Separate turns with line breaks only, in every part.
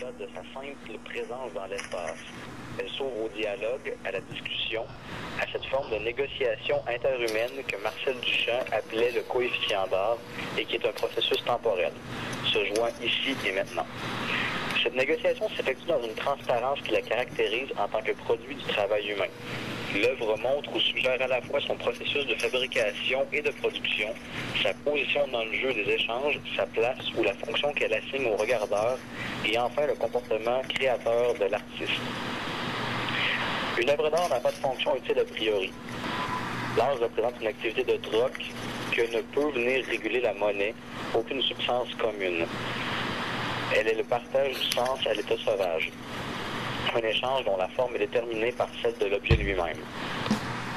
au-delà de sa simple présence dans l'espace. Elle s'ouvre au dialogue, à la discussion, à cette forme de négociation interhumaine que Marcel Duchamp appelait le coefficient d'art et qui est un processus temporel, se jouant ici et maintenant. Cette négociation s'effectue dans une transparence qui la caractérise en tant que produit du travail humain. L'œuvre montre ou suggère à la fois son processus de fabrication et de production, sa position dans le jeu des échanges, sa place ou la fonction qu'elle assigne au regardeur, et enfin le comportement créateur de l'artiste. Une œuvre d'art n'a pas de fonction utile a priori. L'art représente une activité de troc que ne peut venir réguler la monnaie, aucune substance commune. Elle est le partage du sens à l'état sauvage. Un échange dont la forme est déterminée par celle de l'objet lui-même.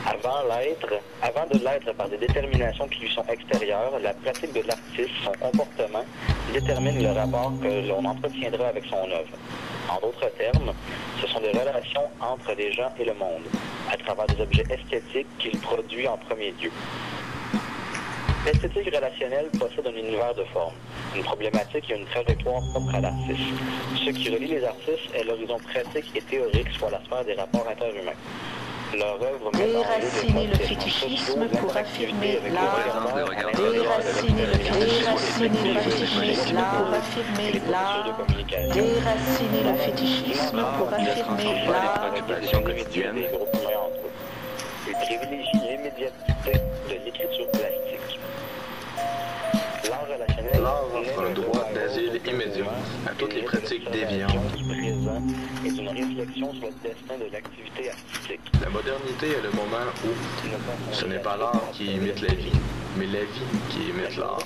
Avant de l'être par des déterminations qui lui sont extérieures, la pratique de l'artiste, son comportement, détermine le rapport que l'on entretiendra avec son œuvre. En d'autres termes, ce sont des relations entre les gens et le monde, à travers des objets esthétiques qu'il produit en premier lieu. L'esthétique relationnelle possède un univers de formes, une problématique et une trajectoire propre à l'artiste. Ce qui relie les artistes est l'horizon pratique et théorique, soit la sphère des rapports interhumains. Leur œuvre
déraciner le fétichisme pour affirmer l'art. Déraciner le fétichisme pour affirmer l'art. Déraciner le fétichisme pour affirmer l'art.
Il privilégie l'immédiateté de l'écriture plastique. L'art relationnel
offre un droit d'asile immédiat à toutes les pratiques déviantes.
Est une réflexion sur le destin de l'activité artistique.
La modernité est le moment où ce n'est pas l'art qui imite la vie, mais la vie qui imite l'art.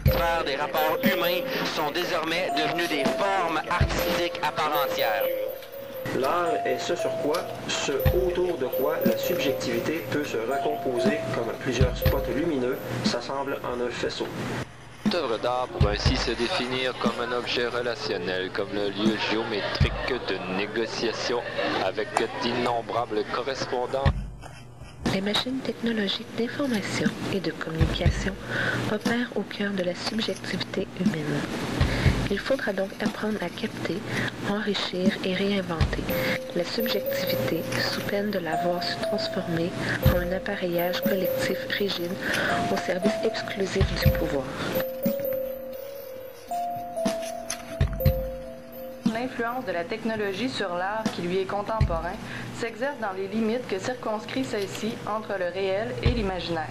Faire des rapports humains sont désormais devenus des formes artistiques à part entière.
L'art est ce sur quoi, ce autour de quoi la subjectivité peut se recomposer comme plusieurs spots lumineux s'assemblent en un faisceau.
Toute œuvre d'art peut ainsi se définir comme un objet relationnel, comme le lieu géométrique de négociation avec d'innombrables correspondants.
Les machines technologiques d'information et de communication opèrent au cœur de la subjectivité humaine. Il faudra donc apprendre à capter, enrichir et réinventer la subjectivité sous peine de la voir se transformer en un appareillage collectif rigide au service exclusif du pouvoir.
L'influence de la technologie sur l'art qui lui est contemporain s'exerce dans les limites que circonscrit celle-ci entre le réel et l'imaginaire.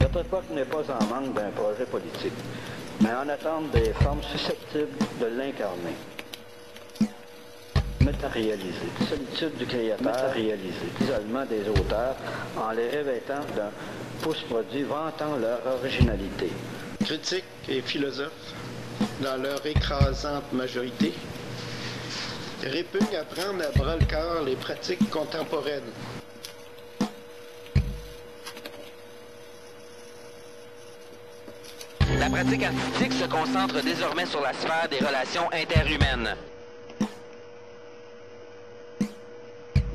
Notre époque n'est pas en manque d'un projet politique, mais en attente des formes susceptibles de l'incarner. Matérialisé, solitude du créateur, matérialisé, isolement des auteurs en les revêtant d'un pouce-produit vantant leur originalité.
Critiques et philosophes, dans leur écrasante majorité, répugnent à prendre à bras-le-corps les pratiques contemporaines.
La pratique artistique se concentre désormais sur la sphère des relations interhumaines.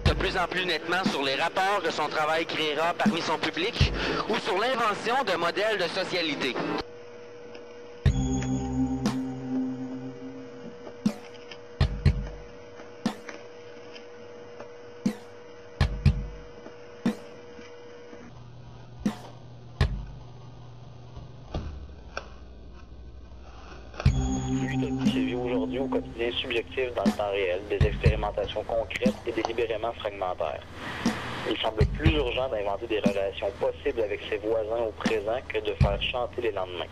De plus en plus nettement sur les rapports que son travail créera parmi son public ou sur l'invention de modèles de socialité.
Aujourd'hui au quotidien subjectif dans le temps réel, des expérimentations concrètes et délibérément fragmentaires. Il semble plus urgent d'inventer des relations possibles avec ses voisins au présent que de faire chanter les lendemains.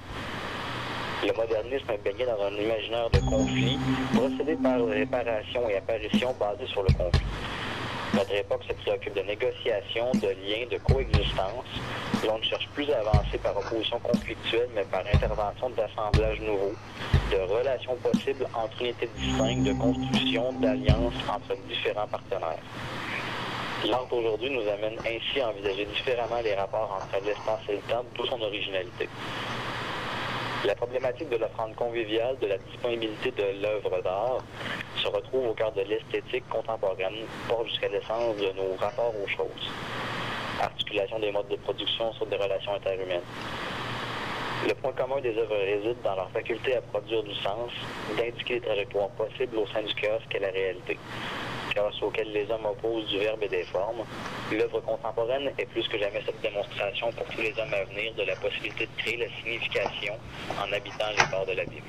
Le modernisme est baigné dans un imaginaire de conflit, procédé par réparation et apparition basée sur le conflit. Notre époque se préoccupe de négociations, de liens, de coexistence. L'on ne cherche plus à avancer par opposition conflictuelle, mais par intervention d'assemblages nouveaux, de relations possibles entre unités distinctes, de construction, d'alliances entre différents partenaires. L'art aujourd'hui nous amène ainsi à envisager différemment les rapports entre l'espace et le temps, d'où son originalité. La problématique de l'offrande conviviale, de la disponibilité de l'œuvre d'art, se retrouve au cœur de l'esthétique contemporaine, porte jusqu'à l'essence de nos rapports aux choses. Articulation des modes de production sur des relations interhumaines. Le point commun des œuvres réside dans leur faculté à produire du sens, d'indiquer les trajectoires possibles au sein du chaos qu'est la réalité. Chaos auquel les hommes opposent du verbe et des formes. L'œuvre contemporaine est plus que jamais cette démonstration pour tous les hommes à venir de la possibilité de créer la signification en habitant les bords de l'abîme.